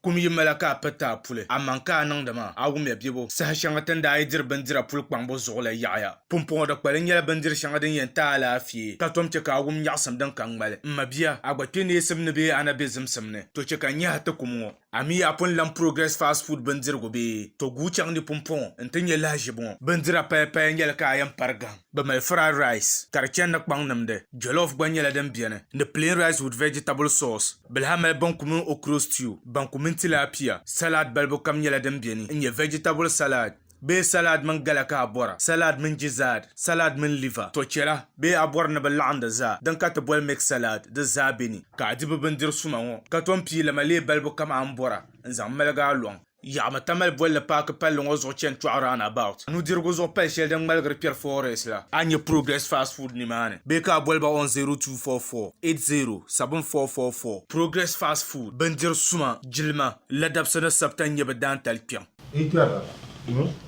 kum yimala ka pata pule amanka nang dama awum ya bibo sa shanga tanda ay dir bandira pul kpang bo zogla yaaya pumpon da kwalen yala bandir shanga den yenta ala fi ka tom che ka awum yaksam dan kan male mabia agbatte ne simne be anabe zimsimne to che ka nya ta kumo ami apon lam progress fast food bandir go be to gu chang ni pumpon entenye laje bon bandira pa yala ka yam parga ba mal fried rice karchen na kpang namde jollof gbanyala den biene the plain rice with vegetable sauce bilhamal bon kumun okro stew ban kumun tilapia salad balbo kam nyala den biene nye vegetable salad be salad man galaka bora salad min jizad salad min liver to chera be abor na balanda za dan ka tabol mix salad da zabini ka dibe bandir suma wo ka ton pi la male balbo kam am bora nzam malga long ya matamal bolle pak palongo zo chen tuaran about nu dirgo zo pel shel dan malgre pierre forest la anye progress fast food ni mane be ka bolba on 0244 80 7444 progress fast food bandir suma jilma ladab sana saptan yebe dan tal pian Ikara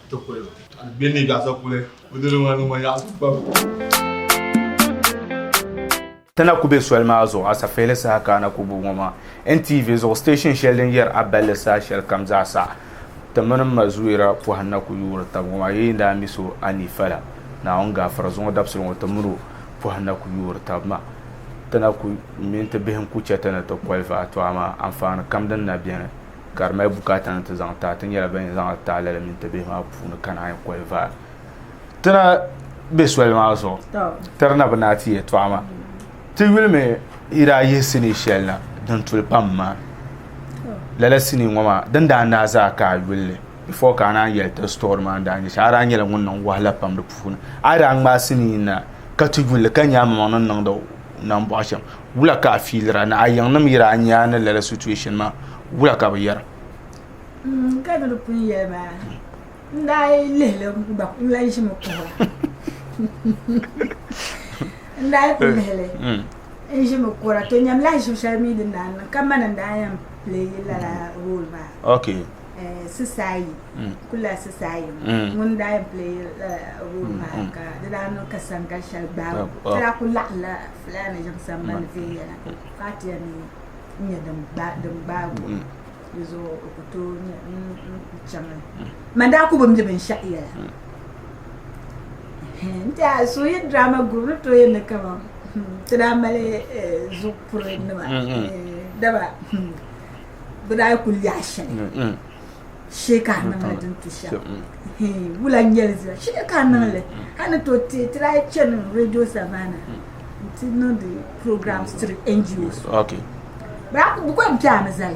to ko beni ga so kule udelo ngano ma ya ba tana kube swelma zo Asafihili Saha kana kubu ngoma NTV zo station shelden yer abelle sa shel kamza sa tamana mazuira fu hanna ku yura tabuma yinda miso ani fala na on ga farazo dabsul wata muru fu hanna ku yura tabma tana ku minta behem ku chetana to kwalfa to ama amfana kamdan na bien car mai bukatan ta zanta tan yara ban zan ta la minta behema fu na kana kwalfa tana be swelma zo tarna banati to ama ti wilme ira yesini shella dan tulpamma lala sini ngoma dan da na za ka wille before kana yel to store man da ni shara nyela ngunnan wala pam do pufuna ara ngma sini na ka tu wille kan ya ma non nan do nan basham wula ka filra na ayan nam ira anya na lala situation ma wula ka bayar ka do pun ye ba ndai lele ba la shi mo ko ndai ko lele je me kora to nyam la social media nan kama nan da yam play la role ba okay society kula society mun da yam play role ba ka da no ka san ka shal ba tra kula la fulana jam samman fi ya fatiya ni nya dam ba zo ko to chama manda ku bum je ben sha'iya nta so ye drama guru to ye ne kama tramale zupure ne ba daba buda ku yashin sheka nan ladin tusha wula nyelza sheka nan le hana to try channel radio savana tino the programs to NGOs okay ba ku ko amta mazai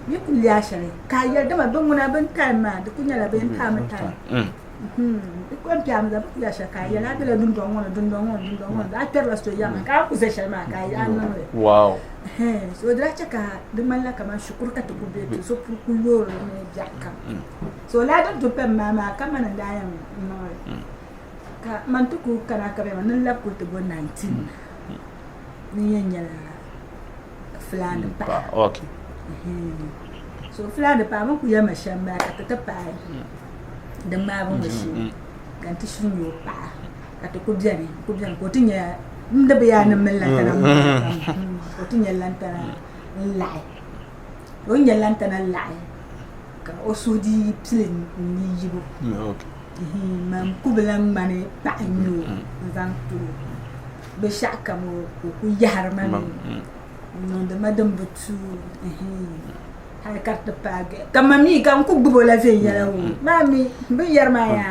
ni ku yashin ka yarda ma ban muna ban time ma da kunya la ban time ko amta mazai ku yashin ka yana da dun don da per la stoya ka ku se shama ka yana wow so dra chaka de malla kama shukur ka to be to so pour ku yoro ne jakka so la do pe mama kama na dayam no ka man to ku kana ka be man la ku to 19 ni yanyala flan pa okay so flan pa mo ku ya mashamba ka ta pa de ma bo shi kan ti shunyo pa ka to ku biane ko tinya nda bayana mella kana ko tinya lantana lai o nya lantana lai ka o sudi plin ni yibo okay mam ku belang mane pa nyu zantu be shaka mo ku yar man non de madam butu hay carte page kama mi kam ku gbo la fe yara wo mami be yar ma ya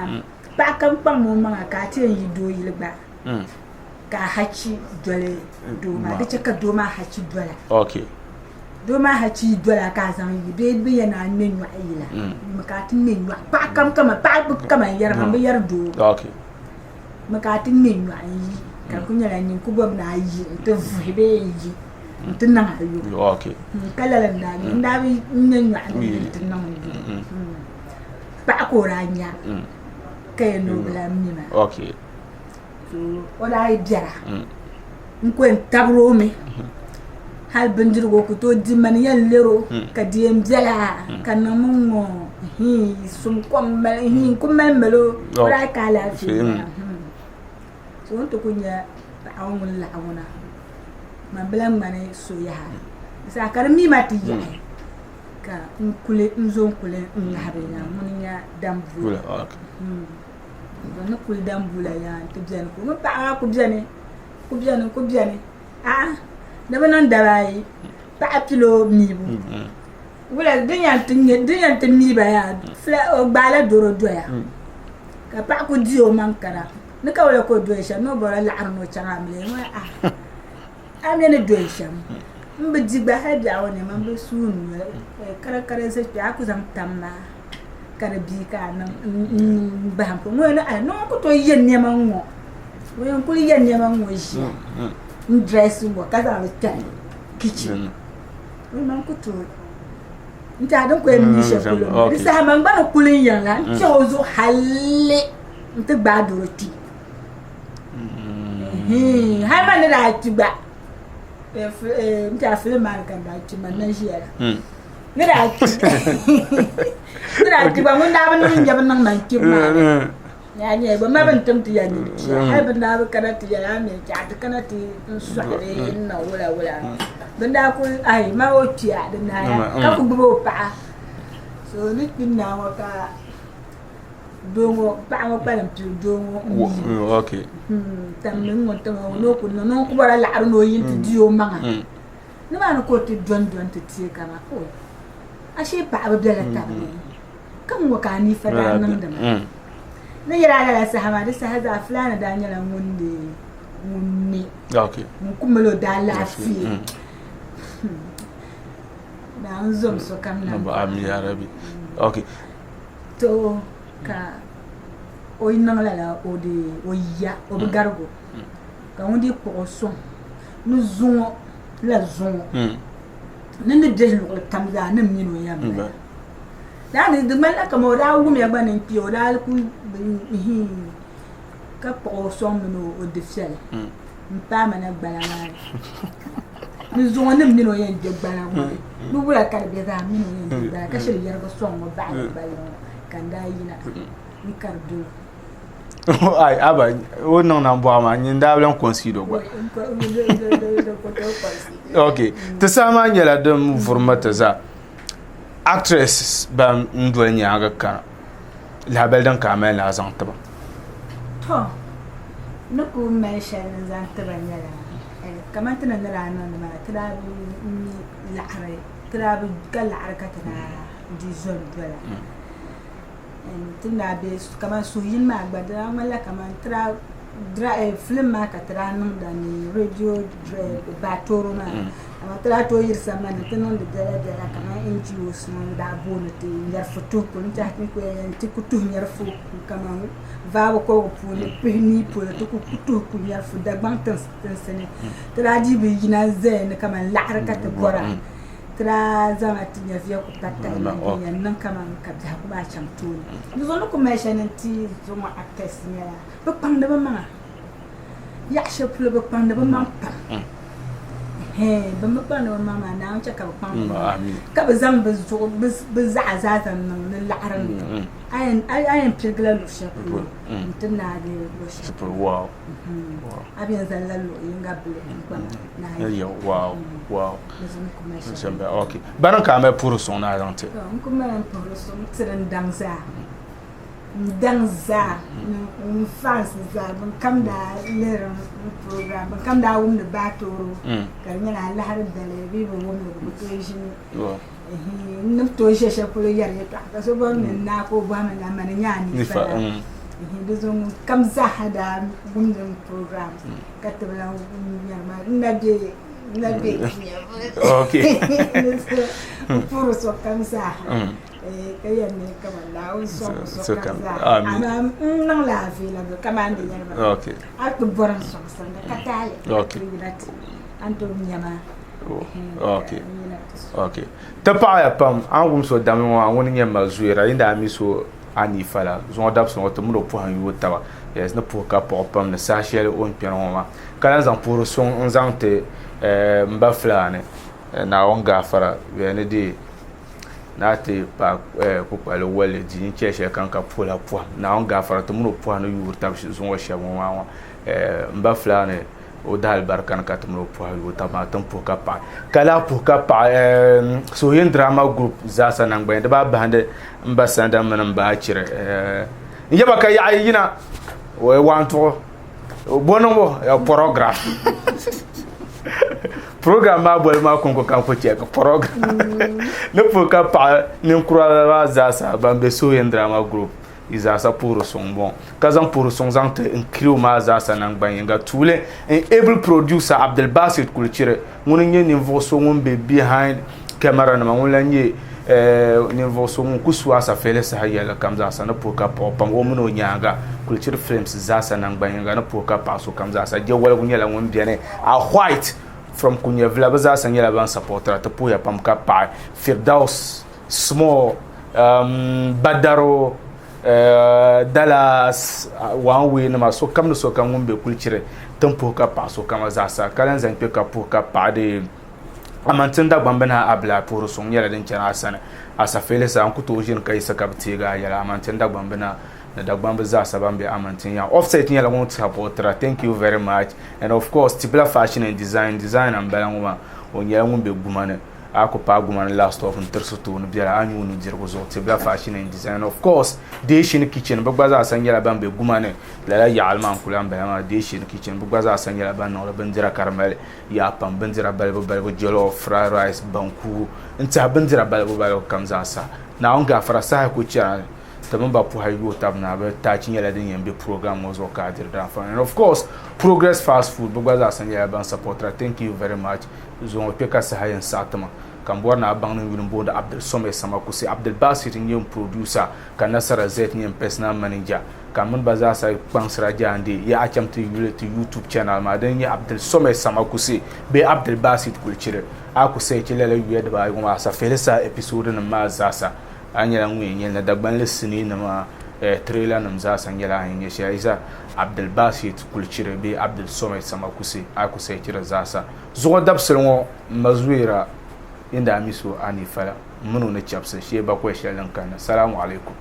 pa kam pa mo ma ka te yi do yi ba ka hachi dole do ma de ka do ma hachi dole okay do ma hachi dole ka zan yi be yana menyu ayila maka tin menyu pa kam kama yar ma be yar do okay maka tin menyu ayi ka kunya la nyin ku bob na yi to be yi tinna ayu okay kala la ndabi menyu ani tinna pa ko ranya kay no bla mina okay so oda idara nkwen tabro me hal bendirgo ko to dimani yan lero ka diem jala kan mo sum kom mel kom melo oda kala fi so on to kunya awon la awona man blam mane so ya sa kar mi mati ya ka nkule nzon kule ngabenya munya dambu dona kul dambula ya to bien ko mo pa ko bien da banan darai pa apilo mi bu wala denyan tin mi ba ya fla o bala doro doya ka pa ko dio mankara ne ka wala ko doya no bora la arno changa mle mo amne ne doya sham mbe digba ha bia woni man be sunu kara se ya ku zam tamma kara bi ka nan ba ko mo na no ko to yen ne man mo wo ko yen ne man mo shi dress mo ka za ta kitchen wo man ko to nta don ko mi she ko lo sa man ba ko lin yan la ti o zo halle nta gba do ti ha man da ti gba nta fele man kan da ti man na jiya nira ti ba mun da ban njaban nan man ti ma ya ne ba ma ban tum ti ya ni ai ban da ba kana ti ya me ta kana ti sware na wala ban da ku ai ma o ti ya da na ya ka ku bo pa so ni tin na wa ka dongo pa mo pa lam ti dongo okay tam ni mo tam no ku bara la no yin ti dio manga ni ma no ko ti don ti ti kana o ashe pa ba bela ta kan wa ka ni fa da nan da ne yara la Saha da Saha za fulana da nyala munni okay mun kuma lo da lafi na nzom so kam na ba am ya rabi okay to ka o inna la o de o ya o gargo ka on di ko so nu zon la zon nende de lo tamza na mino ya ba da ni de mala ka mo da wu me gba ni pi o da ku ka po so mino o de fiel mpa mana gba la ni zon na mino ya de gba la nu bula ka be da mino ya de gba ka shiri yar ko so mo ba ba kan da yina ni kardo ai aba wonon na bo ama nyinda blan consider gba okay to sama nyala dum formata za actress ba ndo nyaaga ka la beldan kamel la zantaba to no ko me shen zantaba nyala kamata na la nan ma trabi la'are trabi gal'ar ka tana di zon dola tinda be kama suyin ma gbadra mala kama film ma ka tra nan da ni radio ba toro ma ama tra to yirsa ma ne tanon da dala kama NGOs man da bonate yar foto ko nta ko ti kutu yar fu kama va ko pour le permis pour to kutu ko yar fu da bantan sene tra di be yina zen kama la'ar ka ta gora tra zama tinya via ko patta ya nan kama ka da ko ba cham to ni zo ko mai shanin ti zo ma actress ne ba pang da ba ma ya shaplo ba pang da ba ma ba ma pang da ba ma na cha ka pang ka ba zam ba zo ba za nan la'aran ayan pigla lo shaplo tana da lo shaplo wow abin zallalo yinga ble na ya wow okay baran ka me pour son arante kuma pour son tiran danza dan za fans za ban kam da lirin program ban kam da wum da batoro karnya na lahar da lebi ban wum da butoshi ni to sheshe pulo yar ya ta so ban min na ko ba man da man nyani fa dizon kam za hada wum da program katbala yar ma nabe okay puro so kam za kaya ne kama laun so kaza ana nan la fi la kama ande yarba okay atu boran so sanda katale okay anto nyama okay ta pa ya pam an gum so dami wa woni nyama zuira inda ami so ani fala zo dab so to mu do po han yu tawa yes na po ka po pam na sa shele on piano ma kala zan poro so on zan te mba flane na on gafara we de na te pa ko pale wale jin cheshe kan ka pola po na on gafara to mu po no yu tab zo wa shabo wa mba flane o dal barkan ka to mu po yu tab ma tan po ka pa kala po ka pa so yin drama group za sa nan gbe da ba bande mba sanda man ba chire yaba ka ya yina we want to bono ya program program ma bol ma kon ko kan ko check program ne po ka pa ne kura za sa bambe so yen drama group iza sa pour son bon kazan pour son zante en kilo ma za sa nan banyenga tule en able producer Abdel Basit Kulchire mun nye niveau so mun be behind camera na mun lanye niveau so mun kuswa sa fele sa yela kam za sa na po ka pa o mun o nyanga Kulchire films za sa nan banyenga na po ka pa so kam za sa je wala gunyala mun biene a white from kunya vla baza sanyela ban supporter to puya pam ka pa Firdaus small badaro Dallas one way na so kam no so kan ngumbe kulchire tempo ka pa so kama za sa kalan zan pe ka po ka pa de amantin Dagbani na abla poro so nyela den chana sana Asafihili sa an kuto jin kai saka btiga yala amantin Dagbani na Dagbani za sa bambe amantin ya offset nyela won supporter. Thank you very much. And of course Tibla fashion and design and balangwa onya ngumbe gumane ako pa gumane last of intersuto no biara anyu no dirgo zo Tibla fashion and design. Of course Deshin kitchen bagbaza sanyela bambe gumane la ya alman kulan balama Deshin kitchen bagbaza sanyela ban no bandira karmel ya pam bandira balbo jollof fried rice banku nta bandira balbo kamza sa na on ga fara sa ko channel taban ba pu hayo tabna ba ta chinyela din yambe program was ka dir da fa. And of course Progress Fast Food bagbaza sanyela ban supporter. Thank you very much. Zo peka sa hayan satama kambor na bang no yulum bonda Abdel Some Samakusi Abdel Basit nyem producer kan Nasara Z nyem personal manager kamun baza sa bansra jande ya acham to YouTube channel ma dan ya Abdel Some Samakusi be Abdel Basit Kulchire aku sai kilele yede ba go Asafihili sa episode na ma zasa anyela ngwe na Dagbani lesini na ma trailer na mzasa ngela yin shi aiza Abdel Basit Kulchire be Abdel Some Samakusi aku sai kira zasa zo dabselwo mazuira inda miso ani fala munu na chapsa shi ba ko shalan kana. Assalamu alaikum.